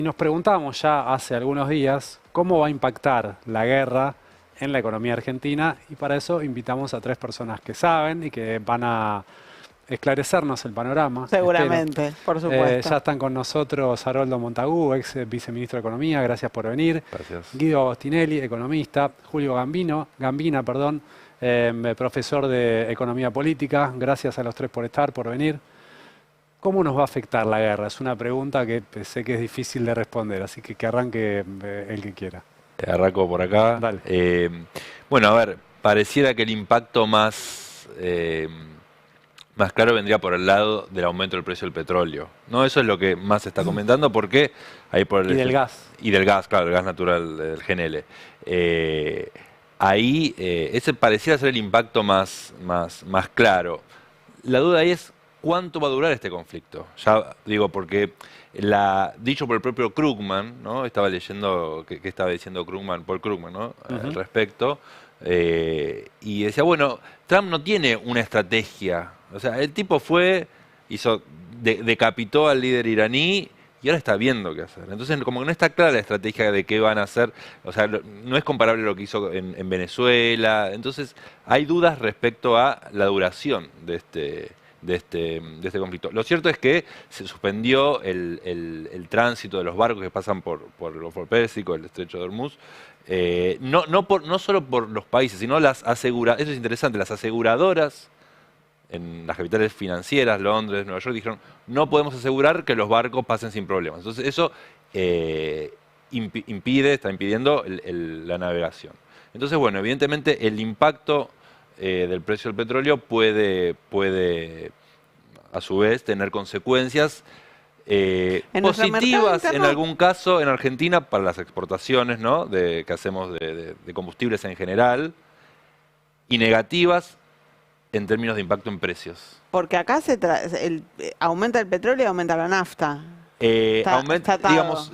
Y nos preguntábamos ya hace algunos días cómo va a impactar la guerra en la economía argentina y para eso invitamos a tres personas que saben y que van a esclarecernos el panorama, espero. Seguramente, por Ya supuesto. están con nosotros Haroldo Montagu, ex viceministro de Economía, gracias por venir. Gracias. Guido Agostinelli, economista. Julio Gambina, profesor de Economía Política. Gracias a los tres por estar, por venir. ¿Cómo nos va a afectar la guerra? Es una pregunta que sé que es difícil de responder, así que arranque el que quiera. Arranco por acá. Dale. Bueno, a ver, pareciera que el impacto más claro vendría por el lado del aumento del precio del petróleo. ¿No? Eso es lo que más se está comentando, porque ahí por Y del gas. Y del gas, claro, el gas natural, el GNL. Ahí ese pareciera ser el impacto más claro. La duda ahí es cuánto va a durar este conflicto. Ya digo, porque dicho por el propio Krugman, ¿no? Estaba leyendo que estaba diciendo Paul Krugman, ¿no? Al respecto. Y decía, bueno, Trump no tiene una estrategia. O sea, el tipo decapitó al líder iraní y ahora está viendo qué hacer. Entonces, como que no está clara la estrategia de qué van a hacer. O sea, no es comparable a lo que hizo en Venezuela. Entonces, hay dudas respecto a la duración de este conflicto. Lo cierto es que se suspendió el tránsito de los barcos que pasan por el Golfo Pérsico, el Estrecho de Hormuz, no solo por los países, sino eso es interesante, las aseguradoras en las capitales financieras, Londres, Nueva York, dijeron, no podemos asegurar que los barcos pasen sin problemas. Entonces eso está impidiendo la navegación. Entonces, bueno, evidentemente el impacto del precio del petróleo puede a su vez tener consecuencias positivas en algún caso en Argentina para las exportaciones, ¿no? que hacemos de combustibles en general, y negativas en términos de impacto en precios. Porque acá aumenta el petróleo y aumenta la nafta. Está atado. Digamos,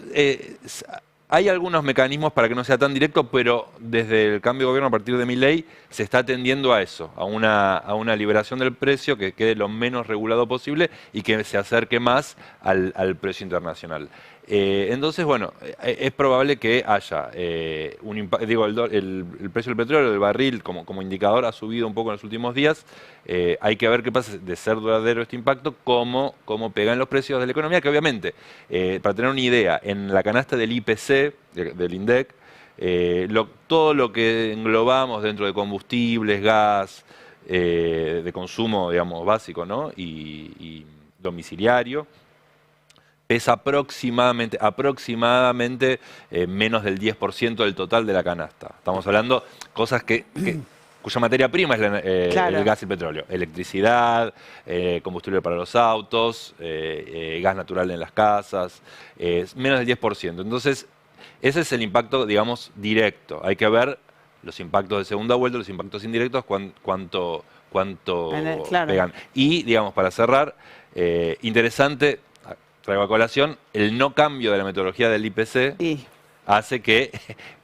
hay algunos mecanismos para que no sea tan directo, pero desde el cambio de gobierno a partir de Milei se está tendiendo a eso, a una liberación del precio que quede lo menos regulado posible y que se acerque más al precio internacional. Entonces, bueno, es probable que haya un impacto. Digo, el precio del petróleo, del barril, como indicador, ha subido un poco en los últimos días. Hay que ver qué pasa de ser duradero este impacto, cómo pega en los precios de la economía, que obviamente, para tener una idea, en la canasta del IPC, del INDEC, todo lo que englobamos dentro de combustibles, gas, de consumo, digamos, básico, ¿no? y domiciliario, pesa aproximadamente menos del 10% del total de la canasta. Estamos hablando cosas cuya materia prima es Claro. el gas y el petróleo. Electricidad, combustible para los autos, gas natural en las casas, menos del 10%. Entonces, ese es el impacto, digamos, directo. Hay que ver los impactos de segunda vuelta, los impactos indirectos, cuánto Claro. pegan. Y, digamos, para cerrar, interesante, traigo a colación, el no cambio de la metodología del IPC hace que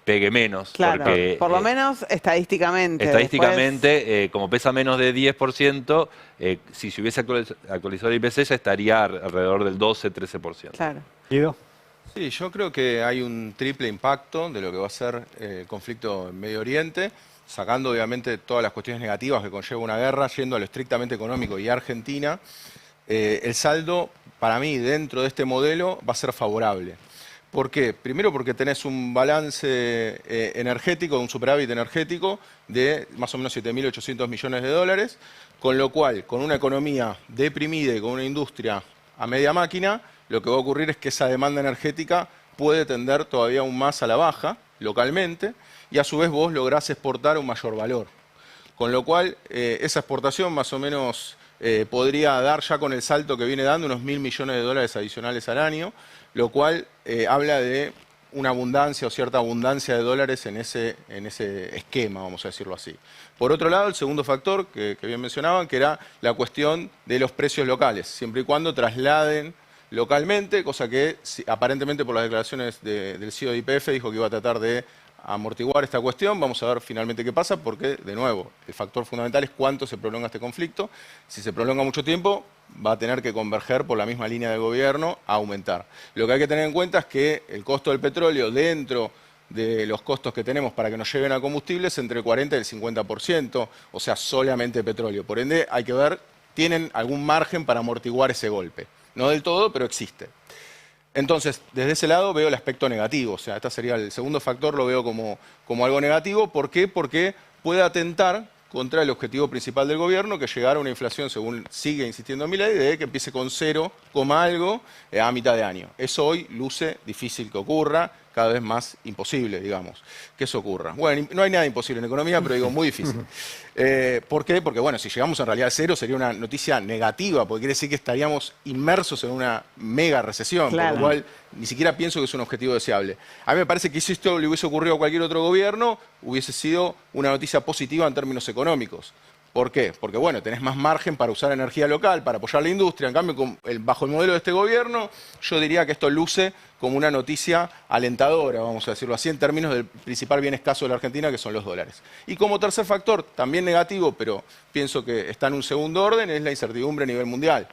pegue menos. Claro, Porque, por lo menos estadísticamente. Estadísticamente, como pesa menos de 10%, si se hubiese actualizado el IPC ya estaría alrededor del 12-13%. Claro. Guido. Sí, yo creo que hay un triple impacto de lo que va a ser el conflicto en Medio Oriente, sacando obviamente todas las cuestiones negativas que conlleva una guerra, yendo a lo estrictamente económico y Argentina. El saldo, para mí, dentro de este modelo va a ser favorable. ¿Por qué? Primero porque tenés un balance energético, un superávit energético de más o menos 7.800 millones de dólares, con lo cual, con una economía deprimida y con una industria a media máquina, lo que va a ocurrir es que esa demanda energética puede tender todavía aún más a la baja, localmente, y a su vez vos lográs exportar un mayor valor. Con lo cual, esa exportación más o menos podría dar ya con el salto que viene dando unos 1.000 millones de dólares adicionales al año, lo cual habla de una abundancia o cierta abundancia de dólares en ese esquema, vamos a decirlo así. Por otro lado, el segundo factor que bien mencionaban, que era la cuestión de los precios locales, siempre y cuando trasladen localmente, cosa que aparentemente por las declaraciones del CEO de YPF dijo que iba a tratar de a amortiguar esta cuestión. Vamos a ver finalmente qué pasa, porque, de nuevo, el factor fundamental es cuánto se prolonga este conflicto. Si se prolonga mucho tiempo, va a tener que converger por la misma línea de gobierno a aumentar. Lo que hay que tener en cuenta es que el costo del petróleo dentro de los costos que tenemos para que nos lleven a combustibles entre el 40 y el 50%, o sea, solamente petróleo. Por ende, hay que ver, tienen algún margen para amortiguar ese golpe. No del todo, pero existe. Entonces, desde ese lado veo el aspecto negativo. O sea, este sería el segundo factor, lo veo como algo negativo. ¿Por qué? Porque puede atentar contra el objetivo principal del gobierno, que llegara a una inflación, según sigue insistiendo Milei, de que empiece con 0, algo a mitad de año. Eso hoy luce difícil que ocurra, cada vez más imposible, digamos, que eso ocurra. Bueno, no hay nada imposible en economía, pero digo, muy difícil. ¿Por qué? Porque, bueno, si llegamos en realidad a 0 sería una noticia negativa, porque quiere decir que estaríamos inmersos en una mega recesión, Claro. por lo cual ni siquiera pienso que es un objetivo deseable. A mí me parece que si esto le hubiese ocurrido a cualquier otro gobierno, hubiese sido una noticia positiva en términos económicos. ¿Por qué? Porque, bueno, tenés más margen para usar energía local, para apoyar la industria. En cambio, bajo el modelo de este gobierno, yo diría que esto luce como una noticia alentadora, vamos a decirlo así, en términos del principal bien escaso de la Argentina, que son los dólares. Y como tercer factor, también negativo, pero pienso que está en un segundo orden, es la incertidumbre a nivel mundial.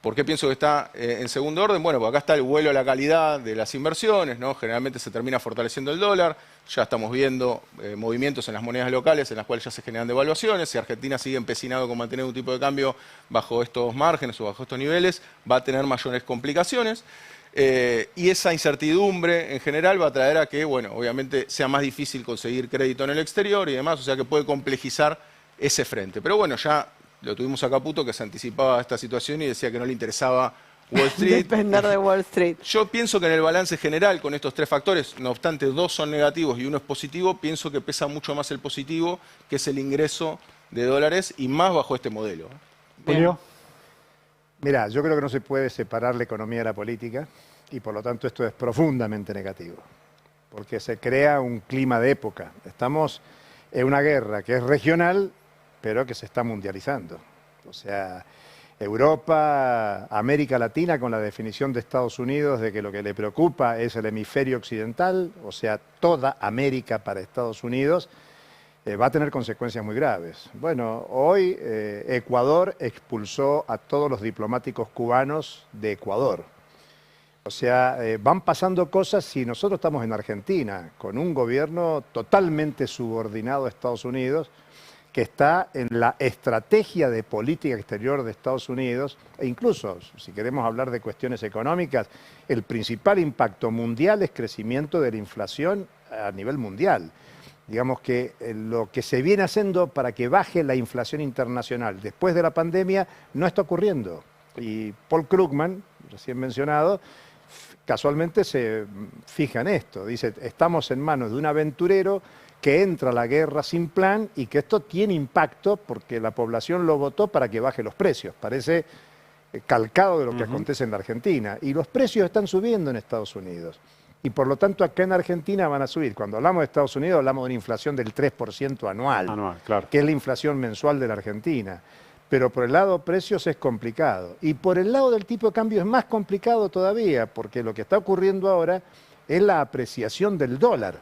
¿Por qué pienso que está en segundo orden? Bueno, porque acá está el vuelo a la calidad de las inversiones, ¿no? Generalmente se termina fortaleciendo el dólar, ya estamos viendo movimientos en las monedas locales en las cuales ya se generan devaluaciones. Si Argentina sigue empecinado con mantener un tipo de cambio bajo estos márgenes o bajo estos niveles, va a tener mayores complicaciones. Y esa incertidumbre en general va a traer a que, bueno, obviamente sea más difícil conseguir crédito en el exterior y demás, o sea que puede complejizar ese frente. Pero bueno, ya lo tuvimos a Caputo, que se anticipaba a esta situación y decía que no le interesaba Wall Street. Depender de Wall Street. Yo pienso que en el balance general, con estos tres factores, no obstante 2 son negativos y 1 es positivo, pienso que pesa mucho más el positivo, que es el ingreso de dólares, y más bajo este modelo. Julio. Mirá, yo creo que no se puede separar la economía de la política y por lo tanto esto es profundamente negativo, porque se crea un clima de época. Estamos en una guerra que es regional, pero que se está mundializando. O sea, Europa, América Latina, con la definición de Estados Unidos de que lo que le preocupa es el hemisferio occidental, o sea, toda América para Estados Unidos, va a tener consecuencias muy graves. Bueno, hoy Ecuador expulsó a todos los diplomáticos cubanos de Ecuador. O sea, van pasando cosas si nosotros estamos en Argentina, con un gobierno totalmente subordinado a Estados Unidos, que está en la estrategia de política exterior de Estados Unidos, e incluso, si queremos hablar de cuestiones económicas, el principal impacto mundial es crecimiento de la inflación a nivel mundial. Digamos que lo que se viene haciendo para que baje la inflación internacional después de la pandemia no está ocurriendo. Y Paul Krugman, recién mencionado, casualmente se fija en esto. Dice, estamos en manos de un aventurero que entra a la guerra sin plan y que esto tiene impacto porque la población lo votó para que baje los precios. Parece calcado de lo que acontece en la Argentina. Y los precios están subiendo en Estados Unidos. Y por lo tanto acá en Argentina van a subir. Cuando hablamos de Estados Unidos hablamos de una inflación del 3% anual, Claro. que es la inflación mensual de la Argentina. Pero por el lado precios es complicado. Y por el lado del tipo de cambio es más complicado todavía, porque lo que está ocurriendo ahora es la apreciación del dólar.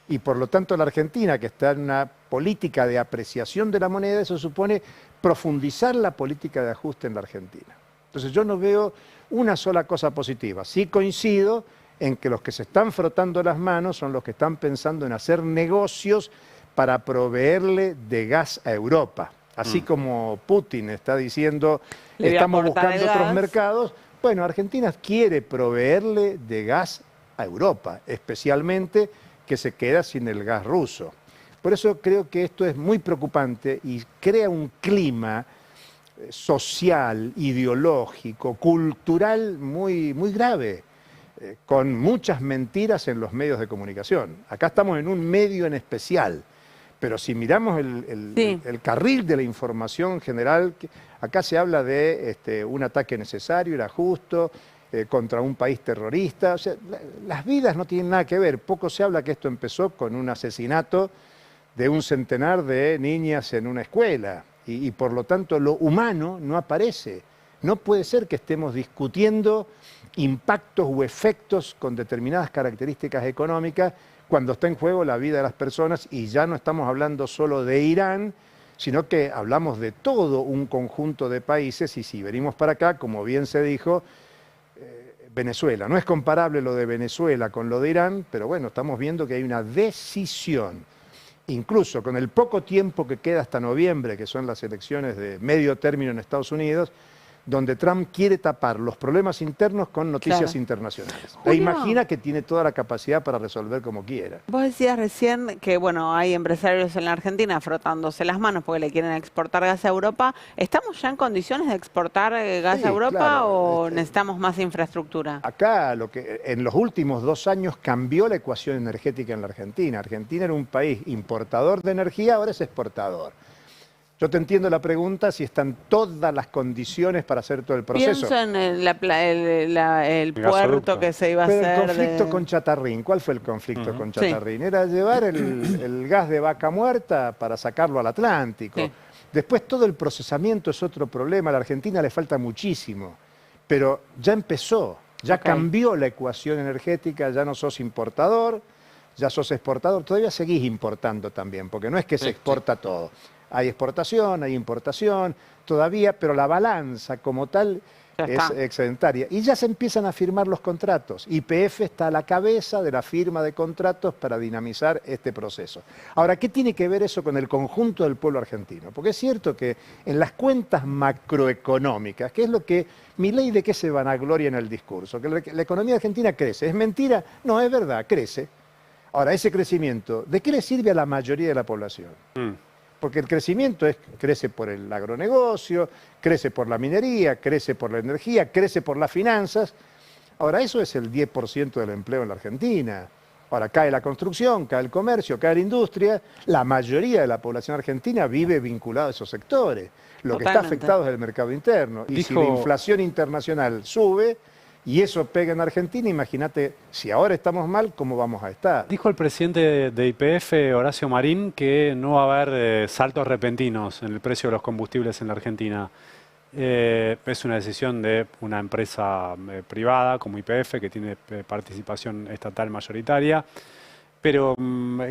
Y por lo tanto la Argentina, que está en una política de apreciación de la moneda, eso supone profundizar la política de ajuste en la Argentina. Entonces yo no veo una sola cosa positiva. Sí coincido en que los que se están frotando las manos son los que están pensando en hacer negocios para proveerle de gas a Europa. Así como Putin está diciendo, estamos buscando otros mercados. Bueno, Argentina quiere proveerle de gas a Europa, especialmente que se queda sin el gas ruso. Por eso creo que esto es muy preocupante y crea un clima social, ideológico, cultural muy, muy grave, con muchas mentiras en los medios de comunicación. Acá estamos en un medio en especial, pero si miramos el carril de la información general, acá se habla de un ataque necesario, era justo, contra un país terrorista. O sea, las vidas no tienen nada que ver. Poco se habla que esto empezó con un asesinato de un centenar de niñas en una escuela y por lo tanto lo humano no aparece. No puede ser que estemos discutiendo impactos u efectos con determinadas características económicas cuando está en juego la vida de las personas, y ya no estamos hablando solo de Irán, sino que hablamos de todo un conjunto de países. Y si venimos para acá, como bien se dijo, Venezuela. No es comparable lo de Venezuela con lo de Irán, pero bueno, estamos viendo que hay una decisión, incluso con el poco tiempo que queda hasta noviembre, que son las elecciones de medio término en Estados Unidos, donde Trump quiere tapar los problemas internos con noticias internacionales. E imagina que tiene toda la capacidad para resolver como quiera. Vos decías recién que, bueno, hay empresarios en la Argentina frotándose las manos porque le quieren exportar gas a Europa. ¿Estamos ya en condiciones de exportar gas a Europa, claro, o necesitamos más infraestructura? Acá, en los últimos 2 años cambió la ecuación energética en la Argentina. Argentina era un país importador de energía, ahora es exportador. Yo te entiendo la pregunta, si están todas las condiciones para hacer todo el proceso. Pienso en el puerto que se iba a hacer. Pero el conflicto con Chatarrín, ¿cuál fue el conflicto con Chatarrín? Sí. Era llevar el gas de vaca muerta para sacarlo al Atlántico. Sí. Después todo el procesamiento es otro problema. A la Argentina le falta muchísimo, pero ya empezó, ya cambió la ecuación energética, ya no sos importador, ya sos exportador. Todavía seguís importando también, porque no es que se exporta todo. Hay exportación, hay importación, todavía, pero la balanza como tal es excedentaria. Y ya se empiezan a firmar los contratos. YPF está a la cabeza de la firma de contratos para dinamizar este proceso. Ahora, ¿qué tiene que ver eso con el conjunto del pueblo argentino? Porque es cierto que en las cuentas macroeconómicas, que es lo que Milei, de qué se vanagloria en el discurso, que la economía argentina crece. ¿Es mentira? No, es verdad, crece. Ahora, ese crecimiento, ¿de qué le sirve a la mayoría de la población? Porque el crecimiento crece por el agronegocio, crece por la minería, crece por la energía, crece por las finanzas. Ahora, eso es el 10% del empleo en la Argentina. Ahora, cae la construcción, cae el comercio, cae la industria. La mayoría de la población argentina vive vinculada a esos sectores. Lo que está afectado es el mercado interno. Y si la inflación internacional sube y eso pega en Argentina, imagínate, si ahora estamos mal, ¿cómo vamos a estar? Dijo el presidente de YPF, Horacio Marín, que no va a haber saltos repentinos en el precio de los combustibles en la Argentina. Es una decisión de una empresa privada como YPF, que tiene participación estatal mayoritaria. Pero,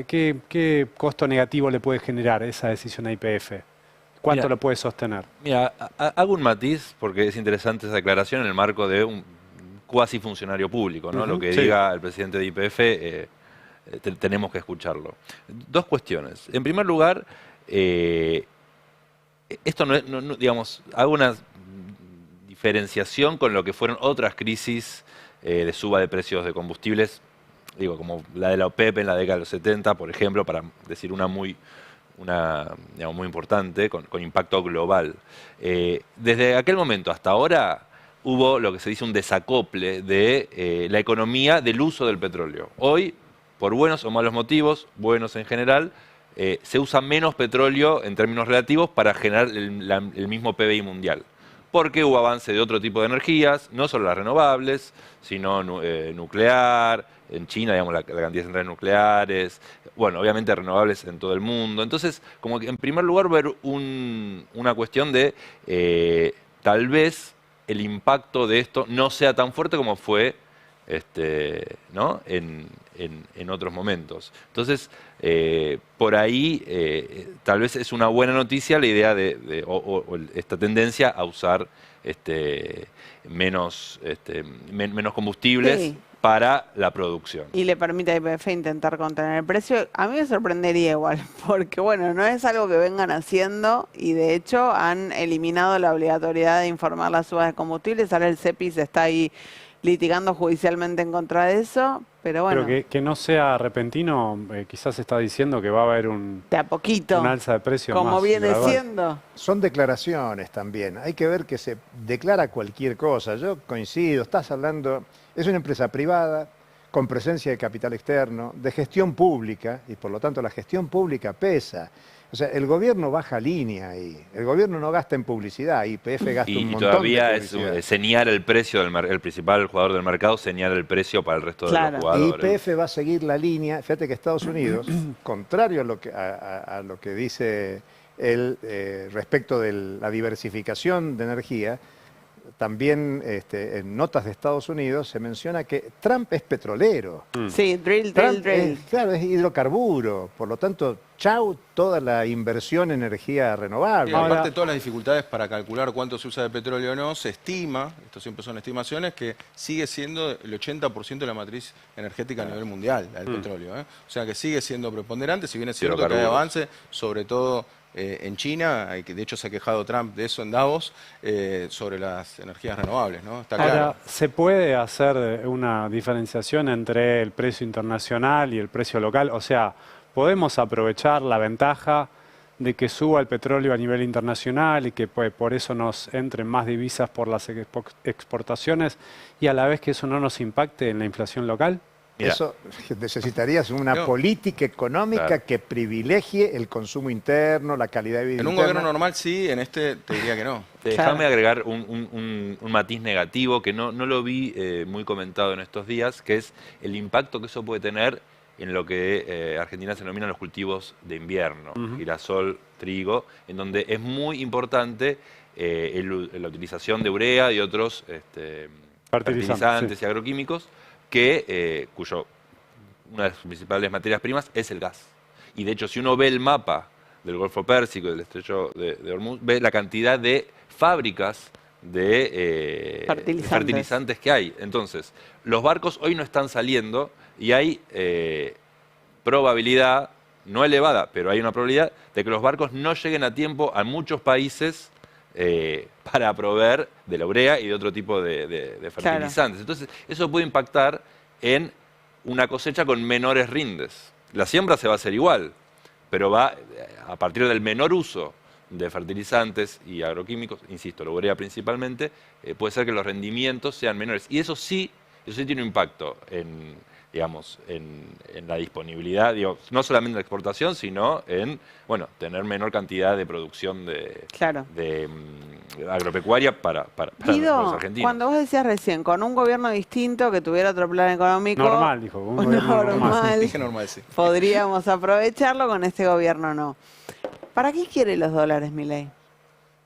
¿qué costo negativo le puede generar esa decisión a YPF? ¿Cuánto lo puede sostener? Mira, hago un matiz, porque es interesante esa aclaración en el marco de un cuasi funcionario público, ¿no? Lo que diga el presidente de YPF, tenemos que escucharlo. 2 cuestiones. En primer lugar, esto digamos, hago una diferenciación con lo que fueron otras crisis de suba de precios de combustibles, digo, como la de la OPEP en la década de los 70, por ejemplo, para decir una muy importante, con impacto global. Desde aquel momento hasta ahora hubo lo que se dice un desacople de la economía del uso del petróleo. Hoy, por buenos o malos motivos, buenos en general, se usa menos petróleo en términos relativos para generar el mismo PBI mundial. Porque hubo avance de otro tipo de energías, no solo las renovables, sino nuclear, en China, digamos, la cantidad de centrales nucleares, bueno, obviamente renovables en todo el mundo. Entonces, como que en primer lugar ver una cuestión de tal vez el impacto de esto no sea tan fuerte como fue ¿no? en otros momentos. Entonces, por ahí tal vez es una buena noticia la idea o esta tendencia a usar menos combustibles para la producción. Y le permite a YPF intentar contener el precio. A mí me sorprendería igual, porque bueno, no es algo que vengan haciendo y de hecho han eliminado la obligatoriedad de informar las subas de combustibles. Ahora el CEPIS está ahí litigando judicialmente en contra de eso, pero bueno. Pero que no sea repentino, quizás está diciendo que va a haber de a poquito, un alza de precios como más viene gradual. siendo. Son declaraciones también. Hay que ver que se declara cualquier cosa. Yo coincido, estás hablando, es una empresa privada, con presencia de capital externo, de gestión pública, y por lo tanto la gestión pública pesa. O sea, el gobierno baja línea ahí. El gobierno no gasta en publicidad, YPF gasta un montón de publicidad. Y todavía señala el precio, el principal jugador del mercado señala el precio para el resto de los jugadores. YPF va a seguir la línea. Fíjate que Estados Unidos, contrario a lo que dice él respecto de la diversificación de energía, también en notas de Estados Unidos se menciona que Trump es petrolero. Sí, drill, Trump drill. claro, es hidrocarburo. Por lo tanto, chau toda la inversión en energía renovable. Y aparte de todas las dificultades para calcular cuánto se usa de petróleo o no, se estima, esto siempre son estimaciones, que sigue siendo el 80% de la matriz energética a nivel mundial, la del petróleo. O sea que sigue siendo preponderante, si bien es cierto que hay avance, sobre todo en China, que de hecho se ha quejado Trump de eso en Davos, sobre las energías renovables, ¿no? Está claro. Ahora, ¿se puede hacer una diferenciación entre el precio internacional y el precio local? O sea, ¿podemos aprovechar la ventaja de que suba el petróleo a nivel internacional y que pues, por eso nos entren más divisas por las exportaciones y a la vez que eso no nos impacte en la inflación local? Mira. Eso necesitarías una política económica que privilegie el consumo interno, la calidad de vida En un interna. gobierno normal sí, en este te diría que no. Déjame agregar un matiz negativo que no lo vi muy comentado en estos días, que es el impacto que eso puede tener en lo que Argentina se denomina los cultivos de invierno, girasol, trigo, en donde es muy importante la utilización de urea y otros fertilizantes y agroquímicos, una de sus principales materias primas es el gas. Y de hecho, si uno ve el mapa del Golfo Pérsico y del Estrecho de Hormuz, ve la cantidad de fábricas de fertilizantes que hay. Entonces, los barcos hoy no están saliendo y hay probabilidad, no elevada, pero hay una probabilidad de que los barcos no lleguen a tiempo a muchos países para proveer de la urea y de otro tipo de fertilizantes. Claro. Entonces, eso puede impactar en una cosecha con menores rindes. La siembra se va a hacer igual, pero va a partir del menor uso de fertilizantes y agroquímicos, insisto, la urea principalmente, puede ser que los rendimientos sean menores. Y eso sí tiene un impacto en la disponibilidad, no solamente en la exportación, sino en tener menor cantidad de producción de agropecuaria para los argentinos. Cuando vos decías recién, con un gobierno distinto que tuviera otro plan económico... Normal, dijo. Un gobierno normal. Dije normal, sí. Podríamos aprovecharlo, con este gobierno no. ¿Para qué quiere los dólares, Milei?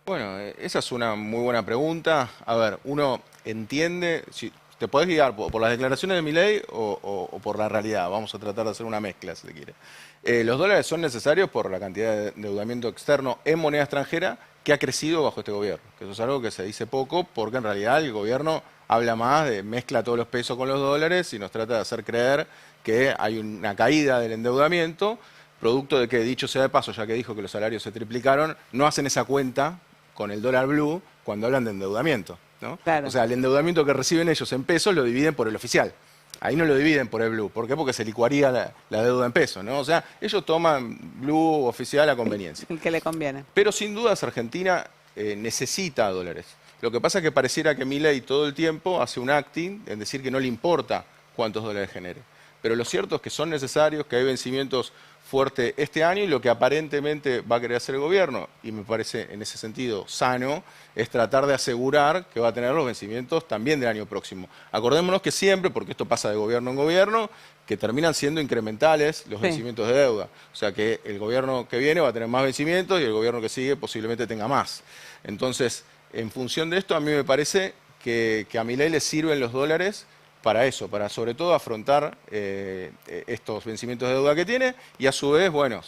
Bueno, esa es una muy buena pregunta. A ver, uno entiende... ¿Te podés guiar por las declaraciones de Milei o por la realidad? Vamos a tratar de hacer una mezcla, si se quiere. Los dólares son necesarios por la cantidad de endeudamiento externo en moneda extranjera que ha crecido bajo este gobierno. Que eso es algo que se dice poco porque en realidad el gobierno habla más de mezcla todos los pesos con los dólares y nos trata de hacer creer que hay una caída del endeudamiento, producto de que, dicho sea de paso, ya que dijo que los salarios se triplicaron, no hacen esa cuenta con el dólar blue cuando hablan de endeudamiento, ¿no? Claro. O sea, el endeudamiento que reciben ellos en pesos lo dividen por el oficial. Ahí no lo dividen por el blue. ¿Por qué? Porque se licuaría la deuda en pesos, ¿no? O sea, ellos toman blue oficial a conveniencia. El que le conviene. Pero sin dudas Argentina necesita dólares. Lo que pasa es que pareciera que Milei todo el tiempo hace un acting en decir que no le importa cuántos dólares genere. Pero lo cierto es que son necesarios, que hay vencimientos fuertes este año y lo que aparentemente va a querer hacer el gobierno, y me parece en ese sentido sano, es tratar de asegurar que va a tener los vencimientos también del año próximo. Acordémonos que siempre, porque esto pasa de gobierno en gobierno, que terminan siendo incrementales los vencimientos de deuda. O sea que el gobierno que viene va a tener más vencimientos y el gobierno que sigue posiblemente tenga más. Entonces, en función de esto, a mí me parece que a Milei le sirven los dólares para eso, para sobre todo afrontar estos vencimientos de deuda que tiene y a su vez, bueno,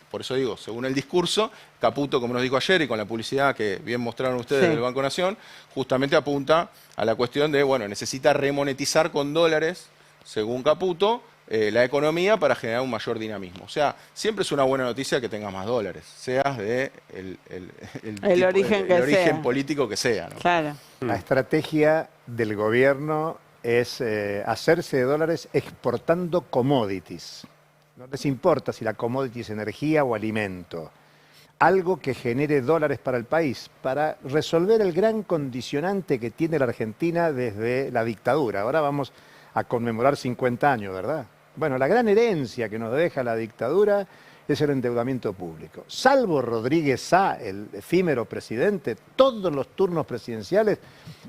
por eso digo, según el discurso, Caputo, como nos dijo ayer y con la publicidad que bien mostraron ustedes del Banco Nación, justamente apunta a la cuestión de, bueno, necesita remonetizar con dólares, según Caputo, la economía para generar un mayor dinamismo. O sea, siempre es una buena noticia que tengas más dólares, seas de el origen político que sea, ¿no? Claro. La estrategia del gobierno es hacerse de dólares exportando commodities. No les importa si la commodity es energía o alimento. Algo que genere dólares para el país, para resolver el gran condicionante que tiene la Argentina desde la dictadura. Ahora vamos a conmemorar 50 años, ¿verdad? Bueno, la gran herencia que nos deja la dictadura es el endeudamiento público. Salvo Rodríguez Sá, el efímero presidente, todos los turnos presidenciales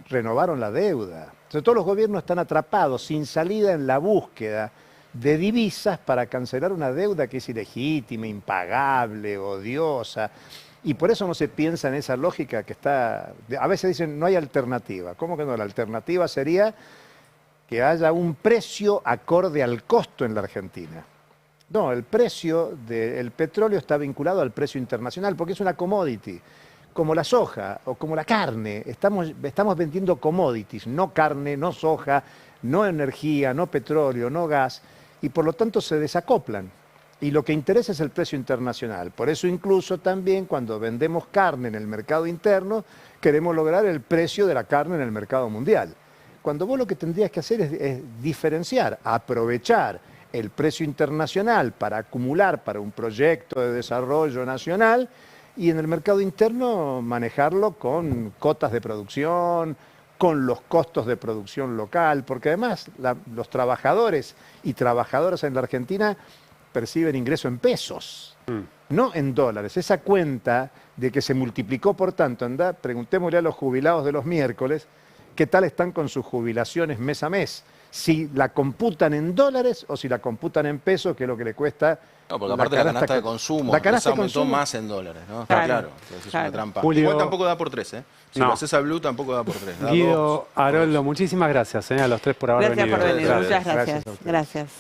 renovaron la deuda. Entonces, todos los gobiernos están atrapados, sin salida en la búsqueda de divisas para cancelar una deuda que es ilegítima, impagable, odiosa. Y por eso no se piensa en esa lógica que está... A veces dicen, no hay alternativa. ¿Cómo que no? La alternativa sería que haya un precio acorde al costo en la Argentina. No, el precio del petróleo está vinculado al precio internacional porque es una commodity, como la soja o como la carne. Estamos vendiendo commodities, no carne, no soja, no energía, no petróleo, no gas, y por lo tanto se desacoplan. Y lo que interesa es el precio internacional. Por eso incluso también cuando vendemos carne en el mercado interno, queremos lograr el precio de la carne en el mercado mundial. Cuando vos lo que tendrías que hacer es diferenciar, aprovechar el precio internacional para acumular para un proyecto de desarrollo nacional y en el mercado interno manejarlo con cotas de producción, con los costos de producción local, porque además los trabajadores y trabajadoras en la Argentina perciben ingreso en pesos, no en dólares. Esa cuenta de que se multiplicó por tanto, preguntémosle a los jubilados de los miércoles qué tal están con sus jubilaciones mes a mes, si la computan en dólares o si la computan en pesos, que es lo que le cuesta. No, porque aparte la canasta de consumo, la canasta aumentó consumo más en dólares, ¿no? Está claro, es una trampa. Julio, igual tampoco da por 3, ¿eh? Si no. lo haces al Blue tampoco da por 3. Guido, Haroldo, muchísimas gracias a los tres por haber Gracias venido. por venir. Gracias. Muchas gracias. Gracias a ustedes. Gracias.